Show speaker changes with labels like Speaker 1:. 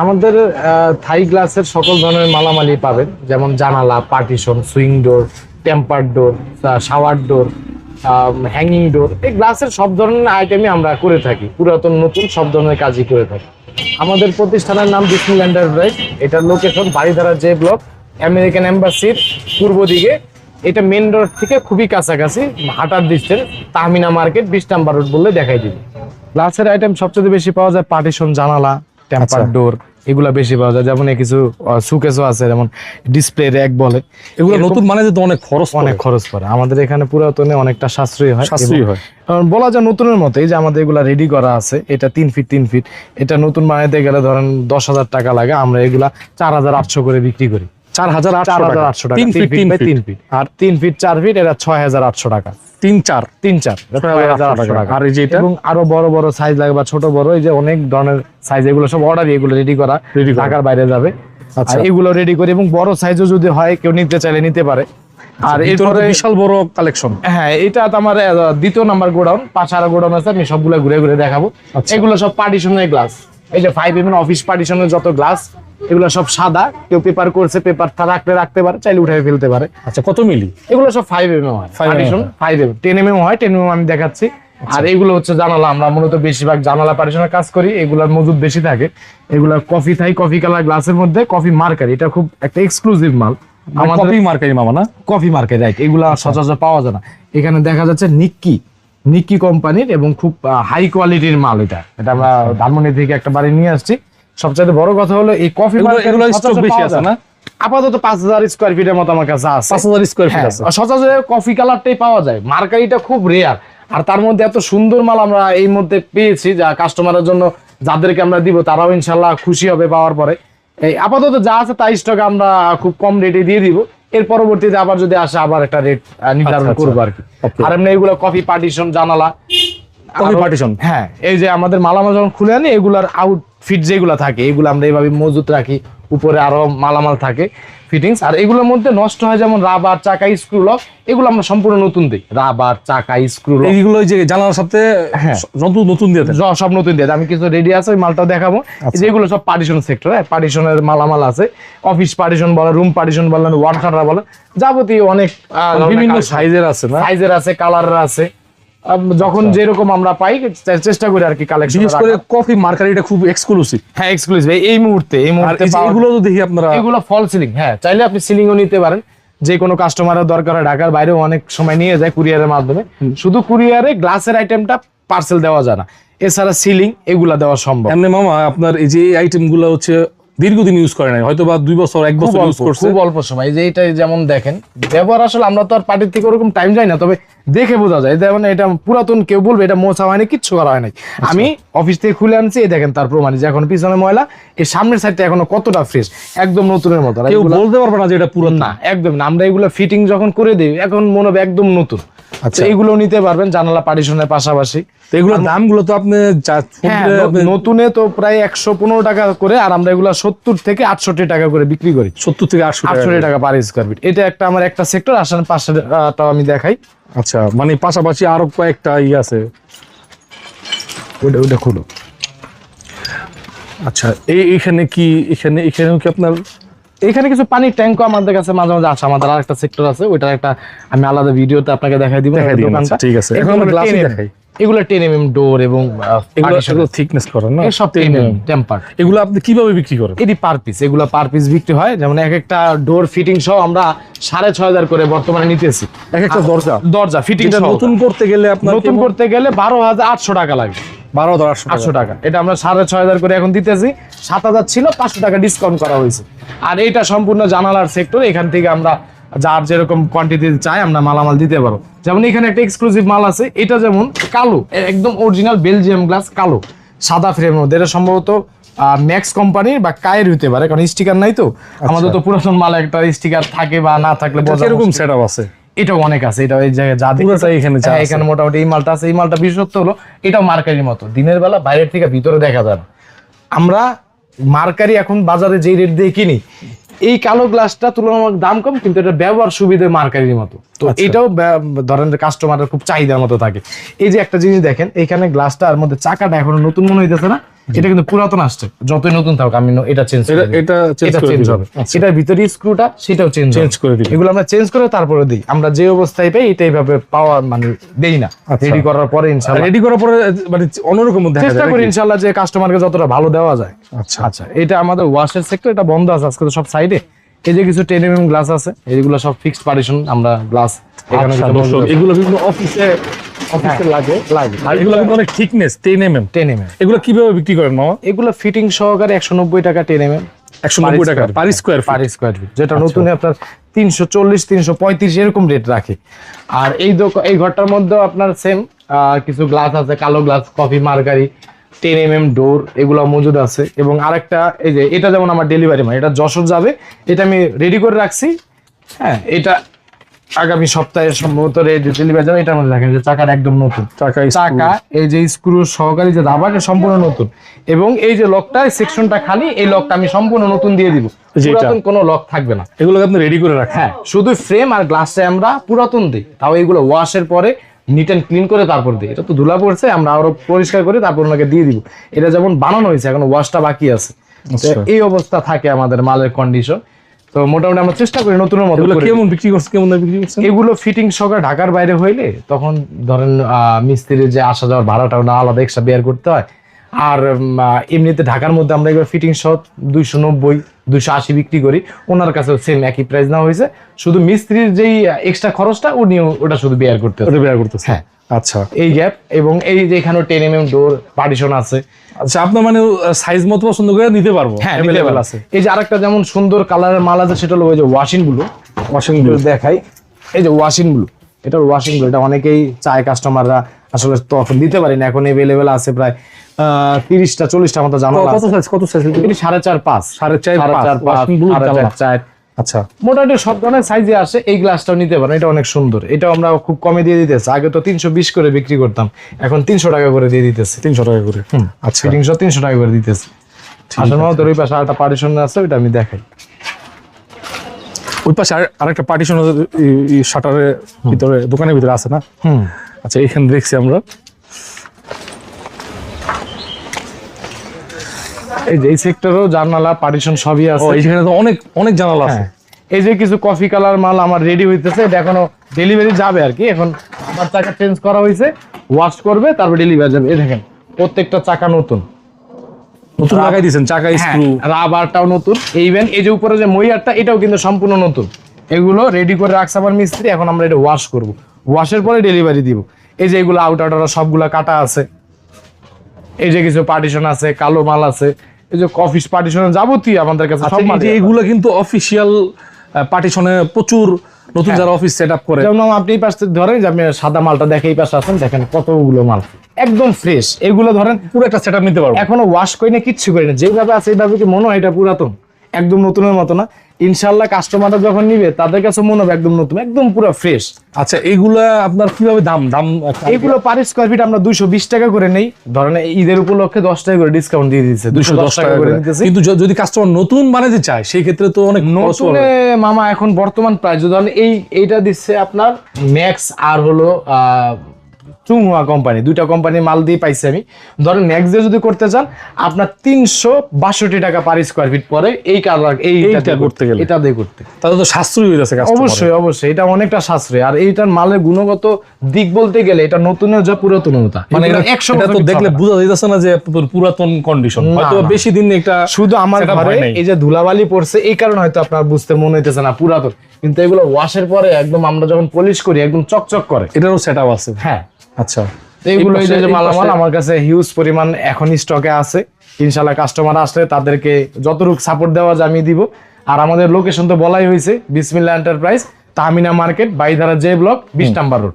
Speaker 1: আমাদের থাই গ্লাসের সকল ধরনের মালামালি পাবেন, যেমন জানালা, পার্টিশন, সুইং ডোর, টেম্পার ডোর, শাওয়ার ডোর, হ্যাঙ্গিং ডোর। এই গ্লাসের সব ধরনের আইটেমই আমরা করে থাকি, পুরাতন নতুন সব ধরনের কাজই করে থাকি। আমাদের প্রতিষ্ঠানের নাম বিসমিল এন্টারপ্রাইজ। এটার location Baridhara J block, American এম্বাসির পূর্ব দিকে। এটা মেন রোড থেকে খুবই কাছাকাছি, হাঁটার distance. Tahmina market 20 number road বললে দেখাই দিবে। গ্লাসের আইটেম সবচেয়ে বেশি পাওয়া যায় পার্টিশন, জানালা, টেম্পার ডোর, এগুলা বেশি পাওয়া যায়। যেমন কিছু সুকেসও আছে, যেমন ডিসপ্লে র‍্যাক বলে।
Speaker 2: এগুলো নতুন মানে তো অনেক
Speaker 1: খরচ পড়ে। আমাদের এখানে পুরাতনে অনেকটা সাশ্রয়ী হয়। কারণ বলা যায় নতুনের মতো। এই যে আমাদের এগুলা রেডি করা আছে, এটা 3 ফিট 3 ফিট। এটা নতুন বানাইতে গেলে ধরেন 10,000 টাকা লাগে, আমরা এগুলা 4,800 করে বিক্রি করি।
Speaker 2: 4,800 টাকা
Speaker 1: 3 ফিট 3 ফিট। আর 3 ফিট 4 ফিট এটা 6,800 টাকা।
Speaker 2: 3-4
Speaker 1: টাকা। আর এই যে এবং আরো বড় বড় সাইজ লাগে বা ছোট বড়, এই যে অনেক ধরনের সাইজ, এগুলো সব অর্ডারই, এগুলো রেডি করা ঢাকার বাইরে যাবে। আর এগুলো রেডি করি, এবং বড় সাইজও যদি হয় কেউ নিতে চাইলে নিতে পারে। আর এরপরে
Speaker 2: বিশাল বড় কালেকশন।
Speaker 1: হ্যাঁ, এটা আমার 2য় নাম্বার গোডাউন। 5 গোডাউন আছে, আমি সবগুলো ঘুরে ঘুরে দেখাবো। এগুলো সব পার্টিশনের গ্লাস। এই যে 5mm অফিস পার্টিশনের যত গ্লাস, এগুলো সব সাদা। কেউ পেপার করছে, পেপার রাখতে পারে, চাইলে উঠে ফেলতে পারে।
Speaker 2: আচ্ছা, কত মিলি?
Speaker 1: এগুলো সব 5mm হয়, পার্টিশন 5mm। 10mm হয়, 10mm আমি দেখাচ্ছি। আর এগুলো হচ্ছে জানালা। আমরা মূলত বেশিরভাগ জানালা পার্টিশনের কাজ করি, এগুলোর মজুদ বেশি থাকে। এগুলো কফি থাই, কফি কালার গ্লাসের মধ্যে কফি মার্কারি। এটা খুব একটা এক্সক্লুসিভ মাল।
Speaker 2: কফি মার্কারি মামা না?
Speaker 1: Coffee mercury, right. এগুলা সচরাচর পাওয়া যায় না। এখানে দেখা যাচ্ছে নিক্কি কোম্পানির, এবং খুব হাই কোয়ালিটির মাল। এটা আমরা ধানমন্ডি থেকে একটা বাড়ি নিয়ে আসছি। সবচেয়ে বড় কথা হলো এই কফি
Speaker 2: এগুলো স্টক বেশি আছে না?
Speaker 1: আপাতত 5,000 স্কয়ার ফিটের মতো আমার কাছে আছে।
Speaker 2: 5,000 স্কয়ার ফিট আছে।
Speaker 1: সচরাচর কফি কালারটাই পাওয়া যায়, মার্কারিটা খুব রেয়ার। আর তার মধ্যে এত সুন্দর মাল আমরা এই মধ্যে পেয়েছি, যা কাস্টমারের জন্য যাদেরকে আমরা দিব তারাও ইনশাল্লাহ খুশি হবে পাওয়ার পরে। এই আপাতত যা আছে তাই স্টক আমরা খুব কম রেটে দিয়ে দিব। এর পরবর্তীতে আবার যদি আসে আবার একটা রেট নির্ধারণ করবো আর কি। আর এমনি এগুলো কফি পার্টিশন, জানালা,
Speaker 2: কফি পার্টিশন।
Speaker 1: হ্যাঁ, এই যে আমাদের মালামাল যখন খুলে আনি, এগুলার আউটফিট যেগুলো থাকে এগুলো আমরা এইভাবে মজুত রাখি। উপরে আরো মালামাল থাকে, ফিটিংস। আর এগুলোর মধ্যে নষ্ট হয় যেমন রাবার, চাকা, স্ক্রু লক, এগুলো আমরা সম্পূর্ণ নতুন দিই। রাবার, চাকা, স্ক্রু লক,
Speaker 2: এইগুলো যে জানালার সাথে নতুন দিয়ে দেন?
Speaker 1: সব নতুন দিয়ে দেয়। আমি কিছু রেডি আছে, ওই মালটাও দেখাবো। যেগুলো সব পার্টিশন সেক্টর, পার্টিশনের মালামাল আছে। অফিস পার্টিশন বলেন, রুম পার্টিশন বলেন, ওয়াল শাটার বলেন, যাবতীয় অনেক
Speaker 2: বিভিন্ন সাইজের আছে না?
Speaker 1: সাইজের আছে, কালারের আছে। যখন যেরকম আমরা পাই চেষ্টা করি আর কি কালেকশন।
Speaker 2: বিশেষ করে কফি মার্কারিটা খুব এক্সক্লুসিভ।
Speaker 1: হ্যাঁ, এক্সক্লুসিভ এই মুহূর্তে।
Speaker 2: এগুলো তো দেখি আপনারা,
Speaker 1: এগুলো ফল সিলিং। হ্যাঁ, চাইলে আপনি সিলিংও নিতে পারেন। যে কোনো কাস্টমারের দরকার হয়, ঢাকার বাইরেও অনেক সময় নিয়ে যায় কুরিয়ারের মাধ্যমে। শুধু কুরিয়ারে গ্লাসের আইটেমটা পার্সেল দেওয়া যায় না, এছাড়া সিলিং এগুলা দেওয়া সম্ভব।
Speaker 2: এমনি মামা আপনার এই যে আইটেম গুলো হচ্ছে দীর্ঘদিন ইউজ করে নাই, হয়তো বা 2 বছর 1 বছর ইউজ করছে,
Speaker 1: খুব অল্প সময়। এই যে এটা যেমন দেখেন, ব্যবহার আসলে আমরা তো আর পার্টির থেকে ওরকম টাইম যাই না, তবে দেখে বোঝা যায়। যেমন এটা পুরাতন, কেউ বলবে এটা মোছা হয়নি, কিচ্ছু করা হয় নাই। আমি অফিস থেকে খুলে আনছি, এই দেখেন তার প্রমাণ। যে এখন পিছনে ময়লা, এই সামনের সাইডটা এখনো কতটা ফ্রেশ, একদম নতুনের মতো।
Speaker 2: কেউ বলতে পারবে না যে এটা পুরাতন
Speaker 1: না, একদম না। আমরা এগুলো ফিটিং যখন করে দিই, এখন মনে হবে একদম নতুন। আচ্ছা, এগুলো নিতে পারবেন জানালা পার্টিশনের পাশাপাশি।
Speaker 2: এগুলোর দামগুলো তো আপনি
Speaker 1: নতুনে তো প্রায় 115 টাকা করে, আর আমরা এগুলো 70 থেকে 68 টাকা করে বিক্রি করি।
Speaker 2: 70 থেকে 68
Speaker 1: টাকা পার স্কয়ার ফিট। এটা একটা আমার একটা সেক্টর। আসলে পাশেরটাও আমি দেখাই।
Speaker 2: আচ্ছা, মানে পাশাপাশি আরো কয়েকটা আছে।
Speaker 1: ওটা খুলো।
Speaker 2: আচ্ছা, এইখানে কি আপনার
Speaker 1: এখানে কিছু পানির ট্যাঙ্কও আমাদের কাছে মাঝে মাঝে আসে। আমাদের আরেকটা সেক্টর আছে, ওইটার একটা আমি আলাদা ভিডিওতে আপনাকে দেখাই দিব।
Speaker 2: ঠিক আছে, এখন আমরা গ্লাসই দেখাই।
Speaker 1: এগুলো 10mm ডোর, এবং
Speaker 2: এগুলো থিকনেস করেন না?
Speaker 1: সব 10mm টেম্পার।
Speaker 2: এগুলো আপনি কিভাবে বিক্রি করেন?
Speaker 1: এটি পার পিস। এগুলো পার পিস বিক্রি হয়। যেমন এক একটা ডোর ফিটিং সহ আমরা 6,500 করে বর্তমানে নিতেছি।
Speaker 2: এক একটা
Speaker 1: দরজা ফিটিং
Speaker 2: নতুন করতে গেলে
Speaker 1: 12,800 টাকা লাগবে।
Speaker 2: 12,800
Speaker 1: টাকা। এটা আমরা 6,500 করে এখন দিতেছি। 7,000 ছিল, 500 টাকা ডিসকাউন্ট করা হয়েছে। আর এটা সম্পূর্ণ জানালার সেক্টর। এখান থেকে আমরা যার যেরকম কোয়ান্টিটি চাই আমরা মালামাল দিতে পারবো। যেমন এখানে একটা এক্সক্লুসিভ মাল আছে, এটা যেমন কালো, একদম অরিজিনাল বেলজিয়াম গ্লাস, কালো সাদা ফ্রেমের মধ্যে। এটা সম্ভবত ম্যাক্স কোম্পানির বা কায়ের হতে পারে, কারণ স্টিকার নাই তো। আমাদের তো পুরাতন মাল একটা স্টিকার থাকে বা না থাকলে
Speaker 2: এরকম সেটআপ আছে।
Speaker 1: এটাও অনেক আছে। এটা ওই জায়গায় যা এখানে মোটামুটি এই মালটা আছে। এই মালটা বিশেষত্ব হলো এটাও মার্কারির মতো, দিনের বেলা বাইরের থেকে ভিতরে দেখা যায় না। আমরা মার্কারি এখন বাজারে যেই রেট দিয়ে কিনি, এই কালো গ্লাসটা তুলনামূলক দাম কম, কিন্তু এটা ব্যবহার সুবিধা মার্কারির মতো। তো এটাও ধরেন কাস্টমারের খুব চাহিদার মতো থাকে। এই যে একটা জিনিস দেখেন, এখানে গ্লাসটার মধ্যে চাকাটা এখনো নতুন মনে হইতেছে না? এটা কিন্তু পুরাতন আসছে, যতই নতুন থাকুক আমি এটা চেঞ্জ
Speaker 2: এটা
Speaker 1: চেঞ্জ হবে। এটার ভিতরে স্ক্রুটা সেটাও চেঞ্জ
Speaker 2: করে দিই।
Speaker 1: এগুলো আমরা চেঞ্জ করে তারপরে দিই। আমরা যে অবস্থায় পাই এটাই ভাবে পাওয়া মানে দেই না, রেডি করার পরে ইনশাআল্লাহ
Speaker 2: রেডি করার পরে মানে অন্যরকম দেখা যায়,
Speaker 1: চেষ্টা করি ইনশাআল্লাহ যে কাস্টমারকে যতটা ভালো দেওয়া যায়।
Speaker 2: আচ্ছা
Speaker 1: আচ্ছা, এটা আমাদের ওয়াশের সেক্টর, এটা বন্ধ আছে আজকে তো সব সাইডে। এই যে কিছু 10 mm গ্লাস আছে, এইগুলো সব ফিক্সড পার্টিশন আমরা গ্লাস এখানে
Speaker 2: এগুলো বিভিন্ন অফিসে লাগে আর এগুলো কিন্তু অনেক থিকনেস 10 mm। এগুলো কিভাবে বিক্রি করেন মামা?
Speaker 1: এগুলো ফিটিং সহকারে 190 টাকা 10 mm,
Speaker 2: 190 টাকা পার স্কয়ার
Speaker 1: ফিট, যেটা নতুন আপনার 340 335 এরকম রেট রাখে। আর এই ঘরটার মধ্যে আপনার সেম কিছু গ্লাস আছে, কালো গ্লাস, কফি মার্কারি, 10 mm ডোর, এগুলো মজুদ আছে। এবং আরেকটা এই যে এটা যেমন আমার ডেলিভারি মাল, এটা যশোর যাবে, এটা আমি রেডি করে রাখছি। হ্যাঁ, এটা আগামী সপ্তাহে সম্ভবত ডেলিভারি যাবে। এটার মধ্যে দেখেন যে চাকার একদম নতুন চাকা, এই যে স্ক্রু সহকারী যে দাবাটা সম্পূর্ণ নতুন, এবং এই যে লকটা সেকশনটা খালি, এই লকটা আমি সম্পূর্ণ নতুন দিয়ে দিব, পুরাতন কোনো লক থাকবে না।
Speaker 2: এগুলো আপনি রেডি করে রাখেন?
Speaker 1: হ্যাঁ, শুধু ফ্রেম আর গ্লাসটা আমরা পুরাতন দিই, তাও এগুলো ওয়াশের পরে নিট অ্যান্ড ক্লিন করে তারপর দিই। এটা তো ধুলা পড়ছে, আমরা আরো পরিষ্কার করে তারপর ওনাকে দিয়ে দিব। এটা যেমন বানানো হয়েছে, এখন ওয়াশটা বাকি আছে। এই অবস্থা থাকে আমাদের মালের কন্ডিশন। তো মোটামুটি আমরা চেষ্টা করি নতুনের মতো।
Speaker 2: কেমন বিক্রি করছেন?
Speaker 1: এগুলো ফিটিং সহকারে ঢাকার বাইরে হইলে তখন ধরেন মিস্ত্রির যে আসা যাওয়ার ভাড়াটা না আলাদা এক্সট্রা বেয়ার করতে হয়। আর এমনিতে ঢাকার মধ্যে আমরা এগুলো ফিটিং সহ 290 280 বিক্রি করি। ওনার কাছেও সেম একই প্রাইস নেওয়া হয়েছে, শুধু মিস্ত্রির যেই এক্সট্রা খরচটা উনিও ওটা শুধু বেয়ার করতে। হ্যাঁ,
Speaker 2: আচ্ছা।
Speaker 1: এই গ্যাপ এবং এই যে এখানেও 10 mm ডোর পার্টিশন আছে।
Speaker 2: আচ্ছা, আপনার মানে সাইজ মতো পছন্দ করে নিতে পারবো?
Speaker 1: হ্যাঁ, अवेलेबल আছে। এই যে আরেকটা যেমন সুন্দর কালারের মাল আছে, সেটা হলো ওই যে ওয়াশিং গুলো দেখাই। এই যে ওয়াশিং গুলো, এটা ওয়াশিং গুলো, এটা অনেকেই চায় কাস্টমাররা, আসলে তখন দিতে পারি না। এখন अवेलेबल আছে প্রায় 30টা 40টা মতো জানা আছে।
Speaker 2: কত সাইজ?
Speaker 1: এটা 4.5 4.5
Speaker 2: আচ্ছা,
Speaker 1: মোটামুটি সব ধরনের সাইজে আসে। এই গ্লাসটাও নিতে পারেন, এটা অনেক সুন্দর। এটা আমরা খুব কমে দিয়ে দিতেছি, আগে তো 320 করে বিক্রি করতাম, এখন 300 টাকা করে দিয়ে দিতেছি।
Speaker 2: 300 টাকা করে? আচ্ছা,
Speaker 1: ফিটিং সহ 300 টাকা করে দিতেছি। আসলে আমাদের ওই পাশে আরেকটা পার্টিশন আছে, ওটা আমি দেখাই।
Speaker 2: ওই পাশে আরেকটা পার্টিশন শাটারের ভিতরে, দোকানের ভিতরে আছে না? আচ্ছা, এখানে দেখছি আমরা।
Speaker 1: এই যে এই সেক্টরেও জানালা পার্টিশন সবই আছে।
Speaker 2: এইখানে তো অনেক জানালা আছে।
Speaker 1: এই যে কিছু কফি কালার মাল আমার রেডি হইতেছে, এটা এখনো ডেলিভারি যাবে আর কি। এখন আমার চাকা চেঞ্জ করা হয়েছে, ওয়াশ করবে, তারপর ডেলিভারি যাবে। এই দেখেন প্রত্যেকটা চাকা নতুন
Speaker 2: লাগাই দিয়েছেন, চাকা স্ক্রু,
Speaker 1: রাবারটাও নতুন। ইভেন এই যে উপরে যে মইয়ারটা, এটাও কিন্তু সম্পূর্ণ নতুন। এগুলো রেডি করে রাখছে আমার মিস্ত্রি, এখন আমরা এটা ওয়াশ করব, ওয়াশের পরে ডেলিভারি দিব। এই যে এগুলো আউটার সবগুলা কাটা আছে। এই যে কিছু পার্টিশন আছে, কালো মাল আছে, এই যে কফি পার্টিশন যাবতীয় আমাদের কাছে সব মাল।
Speaker 2: এগুলো কিন্তু অফিশিয়াল পার্টিশনে প্রচুর নতুন যারা অফিস সেটআপ করে,
Speaker 1: যেমন আপনি এই পাশে ধরেন যে আপনি সাদা মালটা দেখে এই পাশে আছেন, দেখেন কতগুলো মাল একদম ফ্রেশ। এগুলো ধরেন
Speaker 2: পুরো একটা সেটআপ নিতে পারবো,
Speaker 1: এখনো ওয়াশ করি না, কিচ্ছু করি না, যেভাবে আছে এইভাবে। কি মনে হয় এটা পুরাতন? একদম নতুনের মতো না। ইনশাআল্লাহ কাস্টমাররা যখন নিবে তাদের কাছে মনে হবে একদম নতুন, একদম পুরো ফ্রেশ।
Speaker 2: আচ্ছা, এগুলা আপনার কিভাবে দাম?
Speaker 1: এগুলো পার স্কয়ার ফিট আমরা 220 টাকা করে নেই। ধরেন ঈদের উপলক্ষে 10 টাকা করে ডিসকাউন্ট দিয়ে দিচ্ছে, 210 টাকা করে নিতেছে।
Speaker 2: কিন্তু যদি কাস্টমার নতুন বানাতে চায় সেই ক্ষেত্রে তো অনেক
Speaker 1: নতুন। মামা এখন বর্তমান প্রাইস ধরেন এইটা দিচ্ছে আপনার ম্যাক্স আর হলো চুংহুয়া কোম্পানি, দুইটা কোম্পানির মাল দিয়ে পাইছি আমি। ধরেন ম্যাক্স দিয়ে যদি করতে চান আপনার 362 টাকা পার স্কয়ার ফিট পরে এই কালার এইটা করতে গেলে, এটা দিয়ে করতে
Speaker 2: তাহলে তো সাশ্রয়ী হয়ে যাচ্ছে।
Speaker 1: অবশ্যই এটা অনেকটা সাশ্রয়ী। আর এইটার মালের গুণগত দিক বলতে গেলে এটা নতুনের যা পুরাতনতা,
Speaker 2: মানে
Speaker 1: 100
Speaker 2: এটা তো দেখলে বোঝা যাইতেছে না যে পুরাতন কন্ডিশন, হয়তো বেশি দিন এটা
Speaker 1: শুধু আমার ঘরে এই যে ধুলাবালি পড়ছে এই কারণে হয়তো আপনার বুঝতে মনে হইতেছে না পুরাতন, কিন্তু এগুলো ওয়াশের পরে একদম আমরা যখন পলিশ করি একদম চকচক করে।
Speaker 2: এটারও সেটআপ আছে?
Speaker 1: হ্যাঁ।
Speaker 2: আচ্ছা,
Speaker 1: এইগুলো এই যে মালামাল আমার কাছে হিউজ পরিমাণ এখন স্টকে আছে। ইনশাআল্লাহ কাস্টমার আসলে তাদেরকে যতটুকু সাপোর্ট দেওয়া যায় আমি দিব। আর আমাদের লোকেশন তো বলাই হয়েছে, Bismillah enterprise, Tahmina market, Baridhara J block, 20 number road.